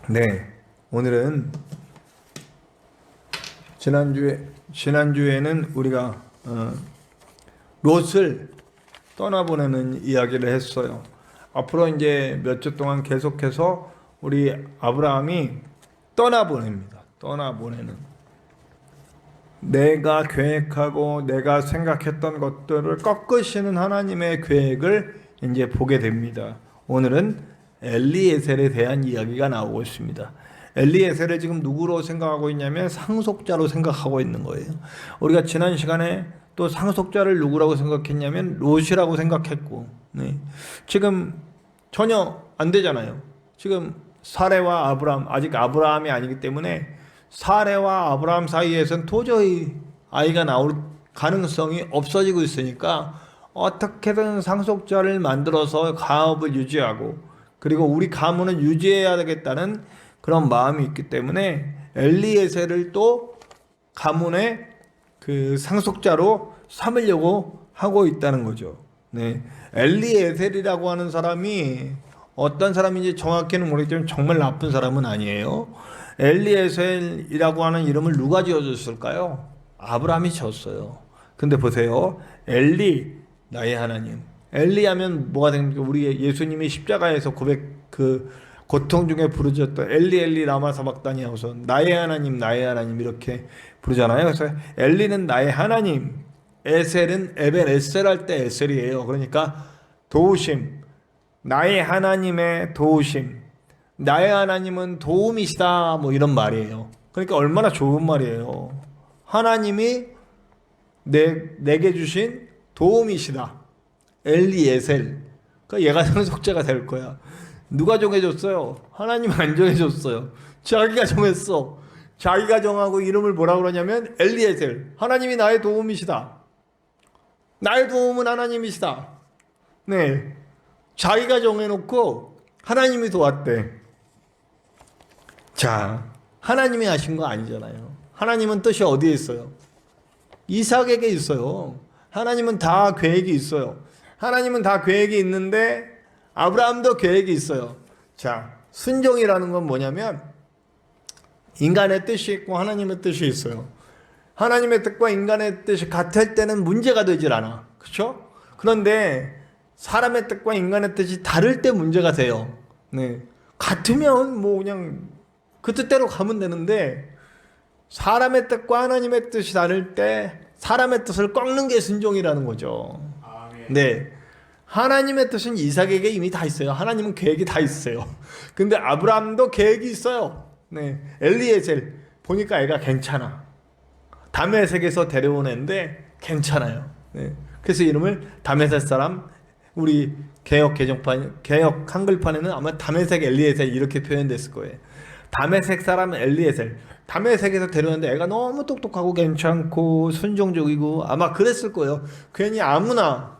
네, 오늘은 지난주에는 우리가 롯을 떠나보내는 이야기를 했어요. 앞으로 이제 몇 주 동안 계속해서 우리 아브라함이 떠나보냅니다. 떠나보내는. 내가 계획하고 내가 생각했던 것들을 꺾으시는 하나님의 계획을 이제 보게 됩니다. 오늘은 엘리에셀에 대한 이야기가 나오고 있습니다. 엘리에셀을 지금 누구로 생각하고 있냐면 상속자로 생각하고 있는 거예요. 우리가 지난 시간에 또 상속자를 누구라고 생각했냐면 롯이라고 생각했고, 네. 지금 전혀 안 되잖아요. 지금 사레와 아브라함, 아직 아브라함이 아니기 때문에 사레와 아브라함 사이에서는 도저히 아이가 나올 가능성이 없어지고 있으니까 어떻게든 상속자를 만들어서 가업을 유지하고, 그리고 우리 가문을 유지해야 되겠다는 그런 마음이 있기 때문에 엘리에셀을 또 가문의 그 상속자로 삼으려고 하고 있다는 거죠. 네. 엘리에셀이라고 하는 사람이 어떤 사람인지 정확히는 모르겠지만 정말 나쁜 사람은 아니에요. 엘리에셀이라고 하는 이름을 누가 지어줬을까요? 아브라함이 지었어요. 근데 보세요. 엘리, 나의 하나님. 엘리 하면 뭐가 됩니까? 우리 예수님이 십자가에서 고통 중에 부르짖었던 엘리 엘리 라마 사박다니 하고서 나의 하나님 이렇게 부르잖아요. 그래서 엘리는 나의 하나님, 에셀은 에벤 에셀 할 때 에셀이에요. 그러니까 도우심, 나의 하나님의 도우심, 나의 하나님은 도움이시다, 뭐 이런 말이에요. 그러니까 얼마나 좋은 말이에요. 하나님이 내게 주신 도움이시다. 엘리에셀. 그러니까 얘가 상속자가 될 거야. 누가 정해줬어요? 하나님 안 정해줬어요. 자기가 정했어. 자기가 정하고 이름을 뭐라 그러냐면 엘리에셀. 하나님이 나의 도움이시다. 나의 도움은 하나님이시다. 네. 자기가 정해놓고 하나님이 도왔대. 자, 하나님이 하신 거 아니잖아요. 하나님은 뜻이 어디에 있어요? 이삭에게 있어요. 하나님은 다 계획이 있어요. 하나님은 다 계획이 있는데 아브라함도 계획이 있어요. 자, 순종이라는 건 뭐냐면 인간의 뜻이 있고 하나님의 뜻이 있어요. 하나님의 뜻과 인간의 뜻이 같을 때는 문제가 되질 않아. 그렇죠? 그런데 사람의 뜻과 인간의 뜻이 다를 때 문제가 돼요. 네. 같으면 뭐 그냥 그 뜻대로 가면 되는데 사람의 뜻과 하나님의 뜻이 다를 때 사람의 뜻을 꺾는 게 순종이라는 거죠. 네. 하나님의 뜻은 이삭에게 이미 다 있어요. 하나님은 계획이 다 있어요. 근데 아브라함도 계획이 있어요. 네. 엘리에셀 보니까 애가 괜찮아. 다메섹에서 데려온 애인데 괜찮아요. 네. 그래서 이름을 다메섹 사람, 우리 개역 한글판에는 아마 다메섹 엘리에셀 이렇게 표현됐을 거예요. 다메섹 사람 엘리에셀. 다메섹에서 데려왔는데 애가 너무 똑똑하고 괜찮고 순종적이고 아마 그랬을 거예요. 괜히 아무나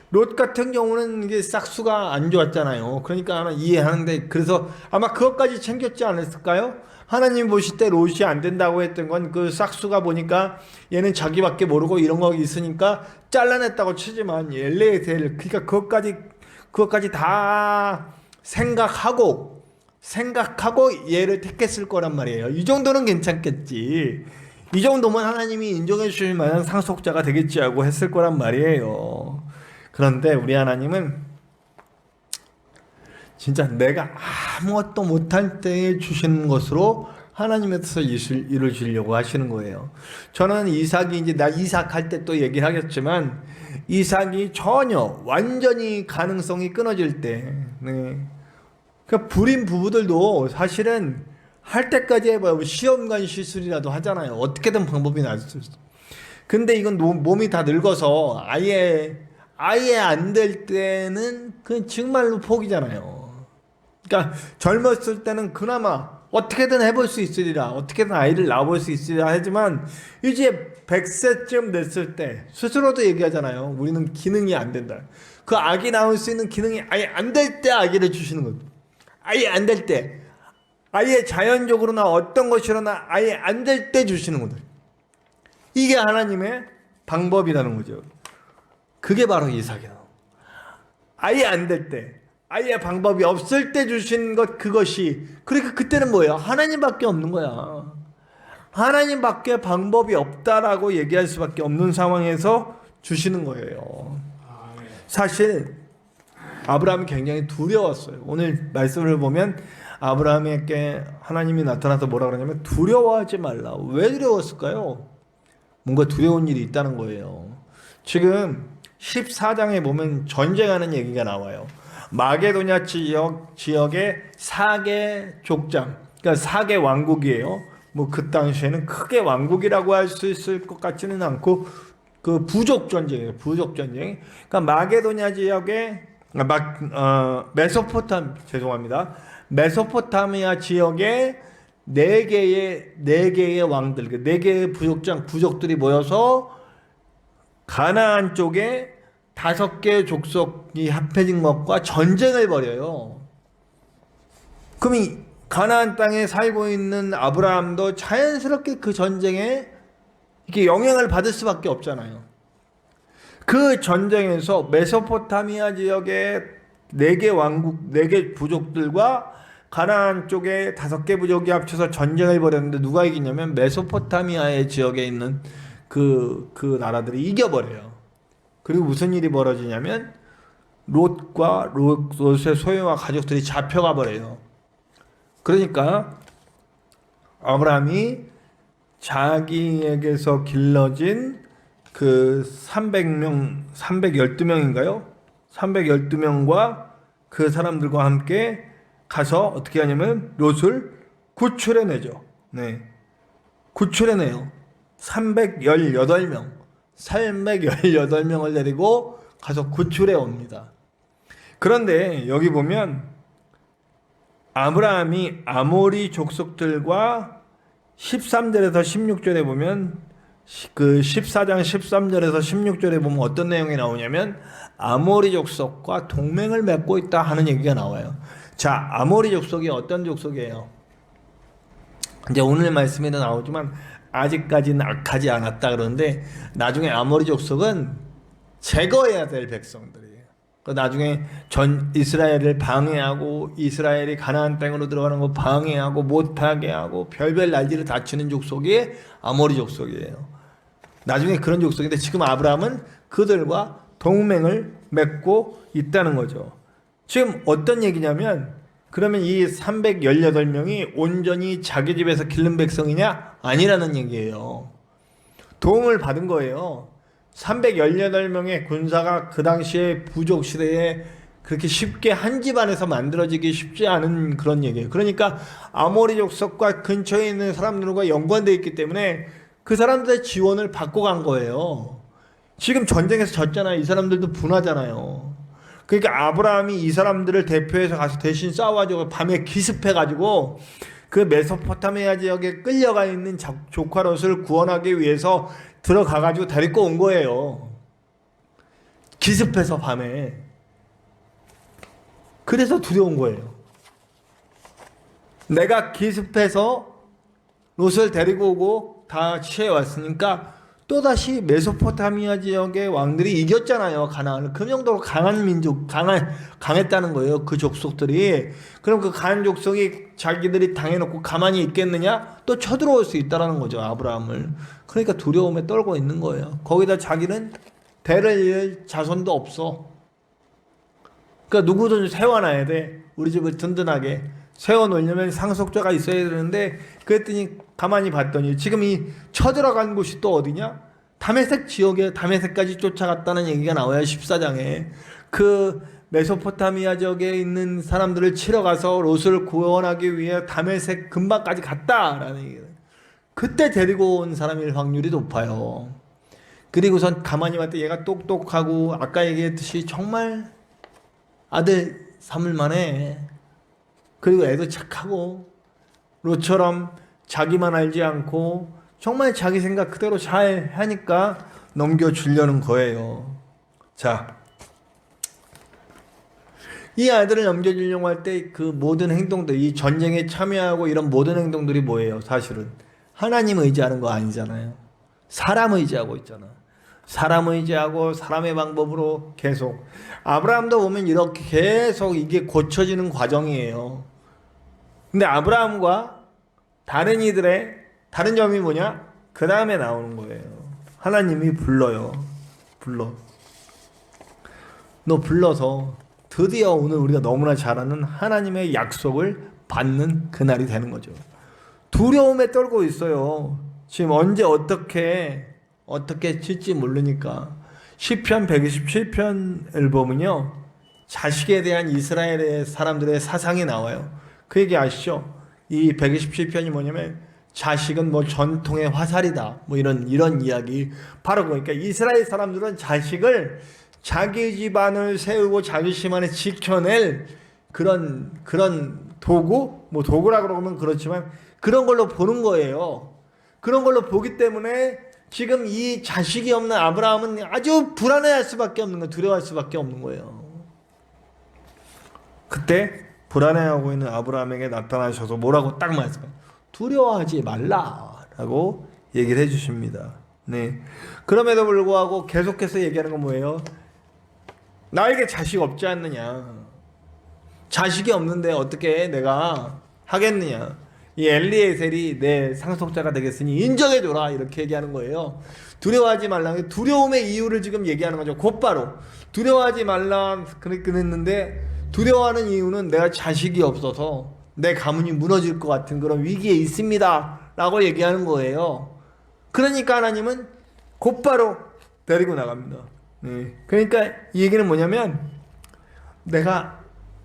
롯 같은 경우는 이게 싹수가 안 좋았잖아요. 그러니까 아마 이해하는데 그래서 아마 그것까지 챙겼지 않았을까요? 하나님 보실 때 롯이 안 된다고 했던 건 그 싹수가 보니까 얘는 자기밖에 모르고 이런 거 있으니까 잘라냈다고 치지만 엘리에셀 그러니까 그것까지 다 생각하고 얘를 택했을 거란 말이에요. 이 정도는 괜찮겠지. 이 정도면 하나님이 인정해 주실 만한 상속자가 되겠지 하고 했을 거란 말이에요. 그런데 우리 하나님은 진짜 내가 아무것도 못할 때에 주시는 것으로 하나님의 뜻을 이루시려고 하시는 거예요. 저는 이삭이 나 이삭 할 때 또 얘기를 하겠지만 이삭이 전혀 완전히 가능성이 끊어질 때, 네. 그러니까 불임 부부들도 사실은 할 때까지 해봐요. 시험관 시술이라도 하잖아요. 어떻게든 방법이 나을 수 있어. 근데 이건 몸이 다 늙어서 아예 안 될 때는 그 정말로 포기잖아요. 그러니까 젊었을 때는 그나마 어떻게든 해볼 수 있으리라, 어떻게든 아이를 낳아볼 수 있으리라 하지만 이제 100세쯤 됐을 때 스스로도 얘기하잖아요. 우리는 기능이 안 된다. 그 아기 낳을 수 있는 기능이 아예 안 될 때 아기를 주시는 거예요. 아예 안 될 때. 아예 자연적으로나 어떤 것이로나 아예 안 될 때 주시는 거다. 이게 하나님의 방법이라는 거죠. 그게 바로 이삭이다. 아예 안 될 때. 아예 방법이 없을 때 주신 것 그것이 그러니까 그때는 뭐예요? 하나님밖에 없는 거야. 하나님밖에 방법이 없다라고 얘기할 수밖에 없는 상황에서 주시는 거예요. 사실 아브라함이 굉장히 두려웠어요. 오늘 말씀을 보면 아브라함에게 하나님이 나타나서 뭐라 그러냐면 두려워하지 말라. 왜 두려웠을까요? 뭔가 두려운 일이 있다는 거예요. 지금 14장에 보면 전쟁하는 얘기가 나와요. 마게도냐 지역의 4개 족장, 그러니까 4개 왕국이에요. 뭐 그 당시에는 크게 왕국이라고 할 수 있을 것 같지는 않고 그 부족 전쟁이에요. 부족 전쟁. 그러니까 마게도냐 지역의 메소포타미아 지역의 네 개의 왕들, 네 개의 부족들이 모여서 가나안 쪽에 5개 족속이 합해진 것과 전쟁을 벌여요. 그럼 이 가나안 땅에 살고 있는 아브라함도 자연스럽게 그 전쟁에 이렇게 영향을 받을 수밖에 없잖아요. 그 전쟁에서 메소포타미아 지역의 4개 왕국, 4개 부족들과 가나안 쪽에 5개 부족이 합쳐서 전쟁을 벌였는데 누가 이기냐면 메소포타미아의 지역에 있는 그 나라들이 이겨버려요. 그리고 무슨 일이 벌어지냐면 롯의 소유와 가족들이 잡혀가 버려요. 그러니까 아브라함이 자기에게서 길러진 그 312명인가요? 312명과 그 사람들과 함께 가서 어떻게 하냐면 롯을 구출해내죠. 네. 구출해내요. 318명을 데리고 가서 구출해 옵니다. 그런데 여기 보면 아브라함이 아모리 족속들과 13절에서 16절에 보면 그 14장 13절에서 16절에 보면 어떤 내용이 나오냐면 아모리 족속과 동맹을 맺고 있다 하는 얘기가 나와요. 자, 아모리 족속이 어떤 족속이에요? 이제 오늘 말씀에도 나오지만 아직까지는 악하지 않았다 그러는데 나중에 아모리 족속은 제거해야 될 백성들이에요. 나중에 전 이스라엘을 방해하고 이스라엘이 가나안 땅으로 들어가는 거 방해하고 못하게 하고 별별 난리를 다치는 족속이 아모리 족속이에요. 나중에 그런 족속인데 지금 아브라함은 그들과 동맹을 맺고 있다는 거죠. 지금 어떤 얘기냐면 그러면 이 318명이 온전히 자기 집에서 기른 백성이냐? 아니라는 얘기예요. 도움을 받은 거예요. 318명의 군사가 그 당시에 부족 시대에 그렇게 쉽게 한 집안에서 만들어지기 쉽지 않은 그런 얘기예요. 그러니까 아모리 족속과 근처에 있는 사람들과 연관되어 있기 때문에 그 사람들의 지원을 받고 간 거예요. 지금 전쟁에서 졌잖아요. 이 사람들도 분하잖아요. 그러니까 아브라함이 이 사람들을 대표해서 가서 대신 싸워가지고 밤에 기습해가지고 그 메소포타미아 지역에 끌려가 있는 조카 롯을 구원하기 위해서 들어가가지고 데리고 온 거예요. 기습해서 밤에. 그래서 두려운 거예요. 내가 기습해서 롯을 데리고 오고 다 취해왔으니까 또다시 메소포타미아 지역의 왕들이 이겼잖아요. 가나안을. 그 정도로 강한 민족, 강했다는 거예요. 그 족속들이. 그럼 그 강한 족속이 자기들이 당해놓고 가만히 있겠느냐? 또 쳐들어올 수 있다는 거죠. 아브라함을. 그러니까 두려움에 떨고 있는 거예요. 거기다 자기는 대를 이을 자손도 없어. 그러니까 누구든 세워놔야 돼. 우리 집을 든든하게. 세워놓으려면 상속자가 있어야 되는데 그랬더니 가만히 봤더니 지금 이 쳐들어간 곳이 또 어디냐? 다메섹 지역에 다메섹까지 쫓아갔다는 얘기가 나와요. 14장에. 그 메소포타미아 지역에 있는 사람들을 치러 가서 롯을 구원하기 위해 다메섹 근방까지 갔다라는 얘기예요. 그때 데리고 온 사람일 확률이 높아요. 그리고선 가만히 봤더니 얘가 똑똑하고 아까 얘기했듯이 정말 아들 삼을 만해. 그리고 애도 착하고 롯처럼 자기만 알지 않고 정말 자기 생각 그대로 잘 하니까 넘겨주려는 거예요. 자, 이 아들을 넘겨주려고 할 때 그 모든 행동들, 이 전쟁에 참여하고 이런 모든 행동들이 뭐예요? 사실은 하나님 의지하는 거 아니잖아요. 사람 의지하고 있잖아. 사람 의지하고 사람의 방법으로 계속. 아브라함도 보면 이렇게 계속 이게 고쳐지는 과정이에요. 근데 아브라함과 다른 이들의 다른 점이 뭐냐? 그 다음에 나오는 거예요. 하나님이 불러요. 불러. 너 불러서 드디어 오늘 우리가 너무나 잘 아는 하나님의 약속을 받는 그날이 되는 거죠. 두려움에 떨고 있어요. 지금 언제 어떻게 칠지 모르니까. 시편 127편을 보면요, 자식에 대한 이스라엘의 사람들의 사상이 나와요. 그 얘기 아시죠? 이 127편이 뭐냐면 자식은 뭐 전통의 화살이다, 뭐 이런 이야기. 바로 그러니까 이스라엘 사람들은 자식을 자기 집안을 세우고 자기 집안을 지켜낼 그런 도구, 뭐 도구라 그러면 그렇지만 그런 걸로 보는 거예요. 그런 걸로 보기 때문에 지금 이 자식이 없는 아브라함은 아주 불안해할 수밖에 없는 거예요. 두려워할 수밖에 없는 거예요. 그때 불안해하고 있는 아브라함에게 나타나셔서 뭐라고 딱 말씀해요. 두려워하지 말라라고 얘기를 해주십니다. 네. 그럼에도 불구하고 계속해서 얘기하는 건 뭐예요? 나에게 자식 없지 않느냐. 자식이 없는데 어떻게 내가 하겠느냐. 이 엘리에셀이 내 상속자가 되겠으니 인정해줘라, 이렇게 얘기하는 거예요. 두려워하지 말라. 두려움의 이유를 지금 얘기하는 거죠. 곧바로 두려워하지 말라 그랬는데, 두려워하는 이유는 내가 자식이 없어서 내 가문이 무너질 것 같은 그런 위기에 있습니다 라고 얘기하는 거예요. 그러니까 하나님은 곧바로 데리고 나갑니다. 네. 그러니까 이 얘기는 뭐냐면, 내가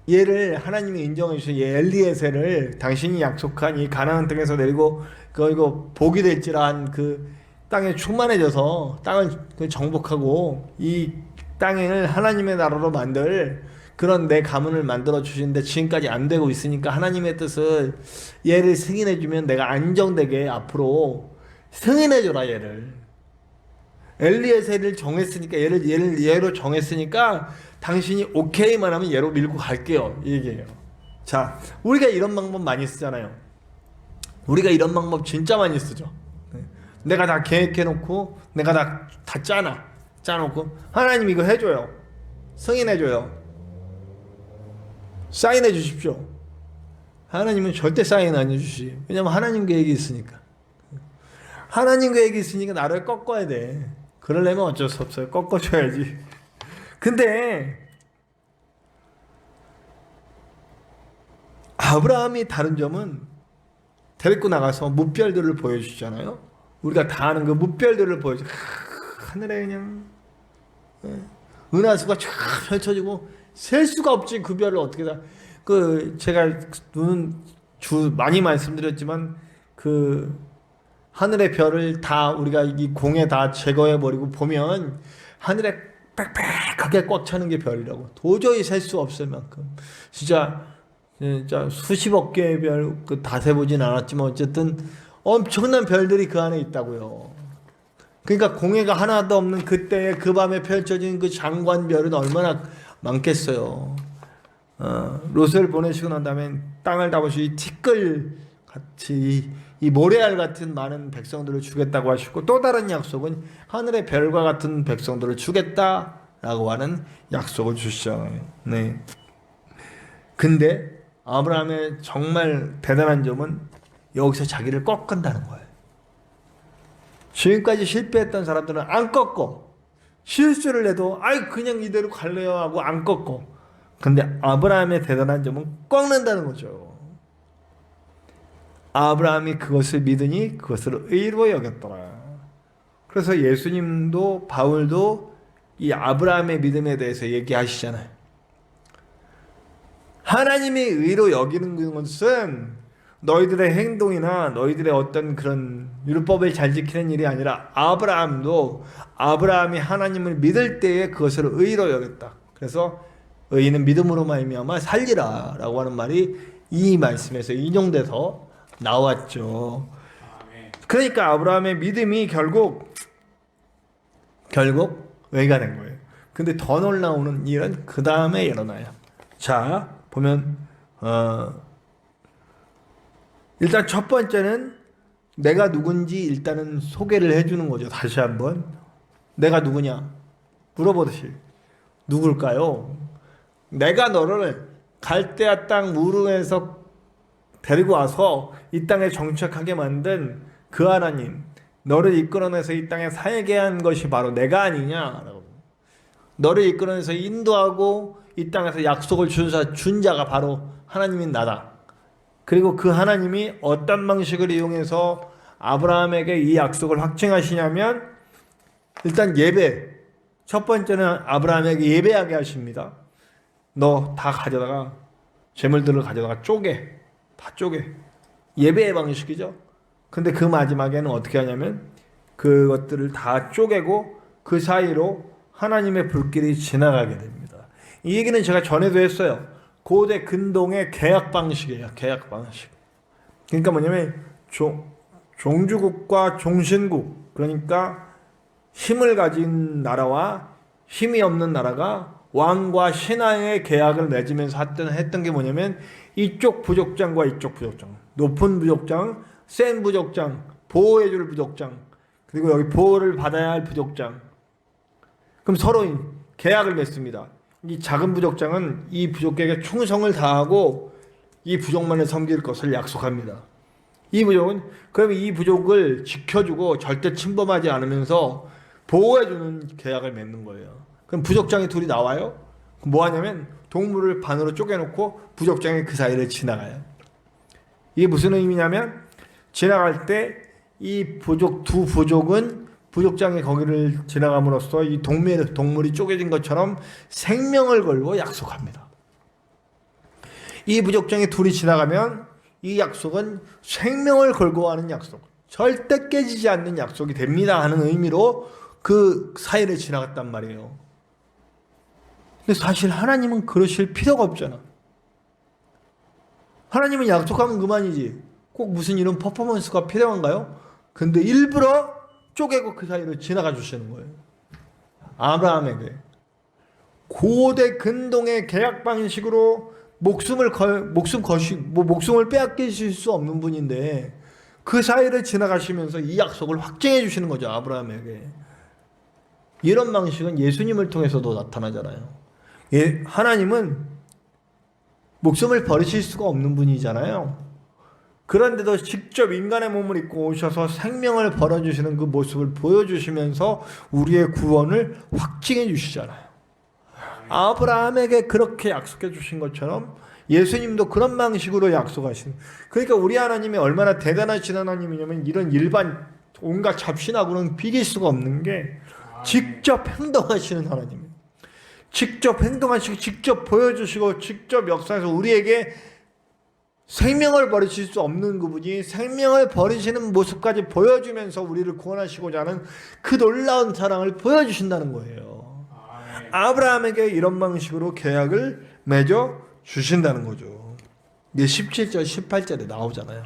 얘를 하나님이 인정해 주신 이 엘리에셀을 당신이 약속한 이 가나안 땅에서 내리고 이거 복이 될지란 그 땅에 충만해져서 땅을 정복하고 이 땅을 하나님의 나라로 만들 그런 내 가문을 만들어 주시는데 지금까지 안 되고 있으니까 하나님의 뜻을 얘를 승인해 주면 내가 안정되게 앞으로 승인해 줘라. 얘를 엘리에셀을 정했으니까 얘로 정했으니까 당신이 오케이만 하면 얘로 밀고 갈게요, 이 얘기예요. 자, 우리가 이런 방법 많이 쓰잖아요. 우리가 이런 방법 진짜 많이 쓰죠. 내가 다 계획해놓고 내가 다 짜놓고 하나님 이거 해줘요, 승인해줘요, 사인해 주십시오. 하나님은 절대 사인 안 해주시. 왜냐면 하나님 계획이 있으니까. 하나님 계획이 있으니까 나를 꺾어야 돼. 그러려면 어쩔 수 없어요. 꺾어줘야지. 근데 아브라함이 다른 점은 데리고 나가서 무별들을 보여주잖아요. 우리가 다 아는 그 무별들을 보여줘. 하늘에 그냥 은하수가 쫙 펼쳐지고 셀 수가 없지. 그 별을 어떻게 다. 제가 많이 말씀드렸지만 그 하늘의 별을 다 우리가 이 공에 다 제거해버리고 보면 하늘에 빽빽하게 꽉 차는 게 별이라고. 도저히 셀 수 없을 만큼. 진짜 수십억 개의 별 다 세보진 않았지만 어쨌든 엄청난 별들이 그 안에 있다고요. 그러니까 공해가 하나도 없는 그때에 그 밤에 펼쳐진 그 장관별은 얼마나 많겠어요. 롯을 보내시고 난 다음에 땅을 다 보시고 티끌 같이 이 모래알 같은 많은 백성들을 주겠다고 하시고, 또 다른 약속은 하늘의 별과 같은 백성들을 주겠다라고 하는 약속을 주시잖아요. 네. 근데 아브라함의 정말 대단한 점은 여기서 자기를 꺾는다는 거예요. 지금까지 실패했던 사람들은 안 꺾어. 실수를 해도 그냥 이대로 갈래요 하고 안 꺾어. 근데 아브라함의 대단한 점은 꺾는다는 거죠. 아브라함이 그것을 믿으니 그것을 의로 여겼더라. 그래서 예수님도 바울도 이 아브라함의 믿음에 대해서 얘기하시잖아요. 하나님이 의로 여기는 것은 너희들의 행동이나 너희들의 어떤 그런 율법을 잘 지키는 일이 아니라 아브라함이 하나님을 믿을 때에 그것을 의로 여겼다. 그래서 의인은 믿음으로 말미암아 살리라 라고 하는 말이 이 말씀에서 인용돼서 나왔죠. 그러니까 아브라함의 믿음이 결국 왜가 된 거예요. 근데 더 놀라우는 일은 그 다음에 일어나요. 자, 보면 일단 첫 번째는 내가 누군지 일단은 소개를 해주는 거죠. 다시 한번 내가 누구냐 물어보듯이 누굴까요? 내가 너를 갈대아 땅 우르에서 데리고 와서 이 땅에 정착하게 만든 그 하나님, 너를 이끌어내서 이 땅에 살게 한 것이 바로 내가 아니냐라고. 너를 이끌어내서 인도하고 이 땅에서 약속을 준 자가 바로 하나님인 나다. 그리고 그 하나님이 어떤 방식을 이용해서 아브라함에게 이 약속을 확증하시냐면 일단 예배. 첫 번째는 아브라함에게 예배하게 하십니다. 너 다 가져다가 재물들을 가져다가 다 쪼개. 예배의 방식이죠. 근데 그 마지막에는 어떻게 하냐면 그것들을 다 쪼개고 그 사이로 하나님의 불길이 지나가게 됩니다. 이 얘기는 제가 전에도 했어요. 고대 근동의 계약 방식이에요. 계약 방식. 그러니까 뭐냐면 종주국과 종신국, 그러니까 힘을 가진 나라와 힘이 없는 나라가 왕과 신하의 계약을 맺으면서 했던 게 뭐냐면 이쪽 부족장과 이쪽 부족장, 높은 부족장, 센 부족장, 보호해줄 부족장, 그리고 여기 보호를 받아야 할 부족장. 그럼 서로 계약을 맺습니다. 이 작은 부족장은 이 부족에게 충성을 다하고 이 부족만을 섬길 것을 약속합니다. 이 부족은 그럼 이 부족을 지켜주고 절대 침범하지 않으면서 보호해주는 계약을 맺는 거예요. 그럼 부족장이 둘이 나와요. 뭐 하냐면 동물을 반으로 쪼개놓고 부족장이 그 사이를 지나가요. 이게 무슨 의미냐면 지나갈 때 이 두 부족은 부족장이 거기를 지나감으로써 이 동물이 쪼개진 것처럼 생명을 걸고 약속합니다. 이 부족장이 둘이 지나가면 이 약속은 생명을 걸고 하는 약속, 절대 깨지지 않는 약속이 됩니다 하는 의미로 그 사이를 지나갔단 말이에요. 근데 사실 하나님은 그러실 필요가 없잖아. 하나님은 약속하면 그만이지. 꼭 무슨 이런 퍼포먼스가 필요한가요? 근데 일부러 쪼개고 그 사이로 지나가 주시는 거예요. 아브라함에게 고대 근동의 계약 방식으로 목숨을 빼앗기실 수 없는 분인데 그 사이를 지나가시면서 이 약속을 확증해 주시는 거죠. 아브라함에게. 이런 방식은 예수님을 통해서도 나타나잖아요. 하나님은 목숨을 버리실 수가 없는 분이잖아요. 그런데도 직접 인간의 몸을 입고 오셔서 생명을 벌어주시는 그 모습을 보여주시면서 우리의 구원을 확증해 주시잖아요. 아브라함에게 그렇게 약속해 주신 것처럼 예수님도 그런 방식으로 약속하시는. 그러니까 우리 하나님이 얼마나 대단하신 하나님이냐면 이런 일반 온갖 잡신하고는 비길 수가 없는 게 직접 행동하시는 하나님이에요. 직접 행동하시고 직접 보여주시고 직접 역사에서 우리에게 생명을 버리실 수 없는 그분이 생명을 버리시는 모습까지 보여주면서 우리를 구원하시고자 하는 그 놀라운 사랑을 보여주신다는 거예요. 아브라함에게 이런 방식으로 계약을 맺어 주신다는 거죠. 이게 17절 18절에 나오잖아요.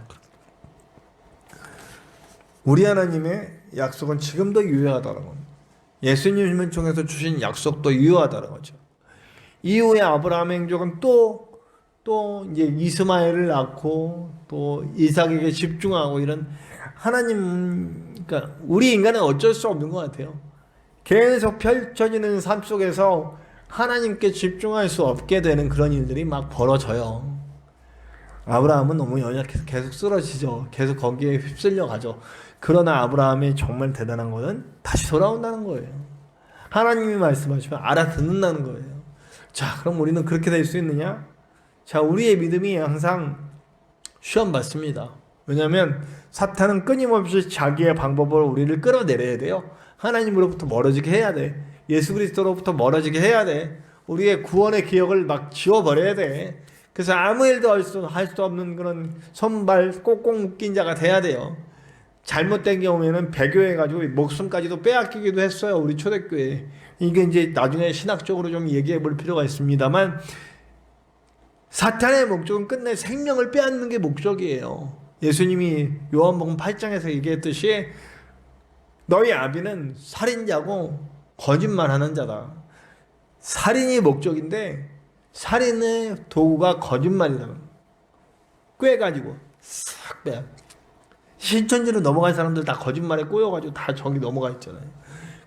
우리 하나님의 약속은 지금도 유효하다는 겁니다. 예수님을 통해서 주신 약속도 유효하다는 거죠. 이후에 아브라함의 행적은 또 이제 이스마엘을 낳고 또 이삭에게 집중하고 이런 하나님, 그러니까 우리 인간은 어쩔 수 없는 것 같아요. 계속 펼쳐지는 삶 속에서 하나님께 집중할 수 없게 되는 그런 일들이 막 벌어져요. 아브라함은 너무 연약해서 계속 쓰러지죠. 계속 거기에 휩쓸려 가죠. 그러나 아브라함이 정말 대단한 것은 다시 돌아온다는 거예요. 하나님이 말씀하시면 알아듣는다는 거예요. 자, 그럼 우리는 그렇게 될 수 있느냐? 자, 우리의 믿음이 항상 시험 받습니다. 왜냐하면 사탄은 끊임없이 자기의 방법으로 우리를 끌어내려야 돼요. 하나님으로부터 멀어지게 해야 돼. 예수 그리스도로부터 멀어지게 해야 돼. 우리의 구원의 기억을 막 지워버려야 돼. 그래서 아무 일도 할 수 없는 그런 손발 꼭꼭 묶인 자가 돼야 돼요. 잘못된 경우에는 배교해가지고 목숨까지도 빼앗기기도 했어요. 우리 초대교회. 이게 이제 나중에 신학적으로 좀 얘기해 볼 필요가 있습니다만 사탄의 목적은 끝내 생명을 빼앗는 게 목적이에요. 예수님이 요한복음 8장에서 얘기했듯이 너희 아비는 살인자고 거짓말하는 자다. 살인이 목적인데 살인의 도구가 거짓말이다. 꿰가지고 싹 빼. 신천지로 넘어간 사람들 다 거짓말에 꼬여가지고 다 저기 넘어가 있잖아요.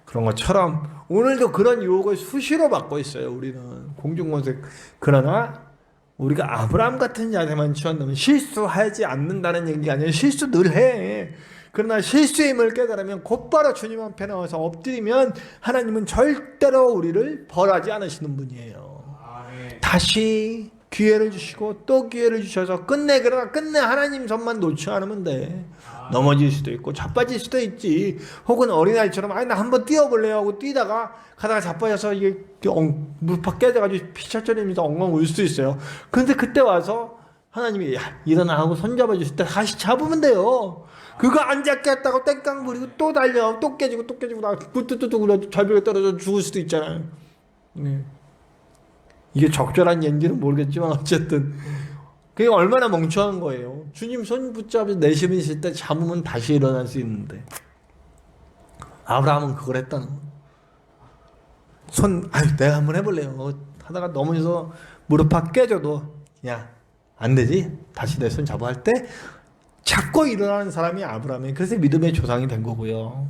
그런 것처럼 오늘도 그런 유혹을 수시로 받고 있어요. 우리는 공중권세. 그러나 우리가 아브라함 같은 자세만 취한다면 실수하지 않는다는 얘기가 아니라 실수 늘 해. 그러나 실수의 힘을 깨달으면 곧바로 주님 앞에 나와서 엎드리면 하나님은 절대로 우리를 벌하지 않으시는 분이에요. 다시 기회를 주시고 또 기회를 주셔서 그러나 끝내 하나님 손만 놓지 않으면 돼. 넘어질 수도 있고 자빠질 수도 있지. 혹은 어린아이처럼 나 한번 뛰어볼래요 하고 뛰다가 가다가 자빠져서 이게 물팍 깨져가지고 피철철이면서 엉엉 울 수도 있어요. 그런데 그때 와서 하나님이 일어나 하고 손잡아 주실 때 다시 잡으면 돼요. 그거 안 잡겠다고 땡깡 부리고 또 달려 또 깨지고 나 뚜뚜뚜 그래 절벽에 떨어져 죽을 수도 있잖아요. 네. 이게 적절한 얘기인지는 모르겠지만 어쨌든 그게 얼마나 멍청한 거예요. 주님 손 붙잡아서 내쉬실 때 잡으면 다시 일어날 수 있는데 아브라함은 그걸 했다는 거예요. 내가 한번 해볼래요 하다가 넘어져서 무릎 팍 깨져도 안 되지 다시 내 손 잡아 할 때 잡고 일어나는 사람이 아브라함이에요. 그래서 믿음의 조상이 된 거고요.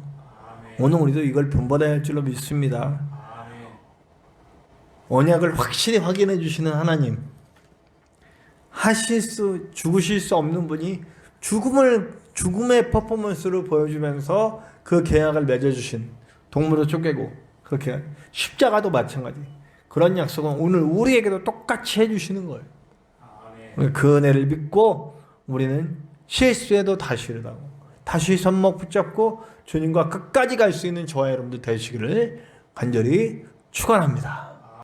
오늘 우리도 이걸 본받아야 할 줄로 믿습니다. 언약을 확실히 확인해 주시는 하나님, 죽으실 수 없는 분이 죽음의 퍼포먼스를 보여주면서 그 계약을 맺어주신, 동물을 쪼개고 그렇게 십자가도 마찬가지. 그런 약속은 오늘 우리에게도 똑같이 해주시는 거예요. 그 은혜를 믿고 우리는 실수에도 다시 일어나고 다시 손목 붙잡고 주님과 끝까지 갈 수 있는 저와 여러분들 되시기를 간절히 축원합니다.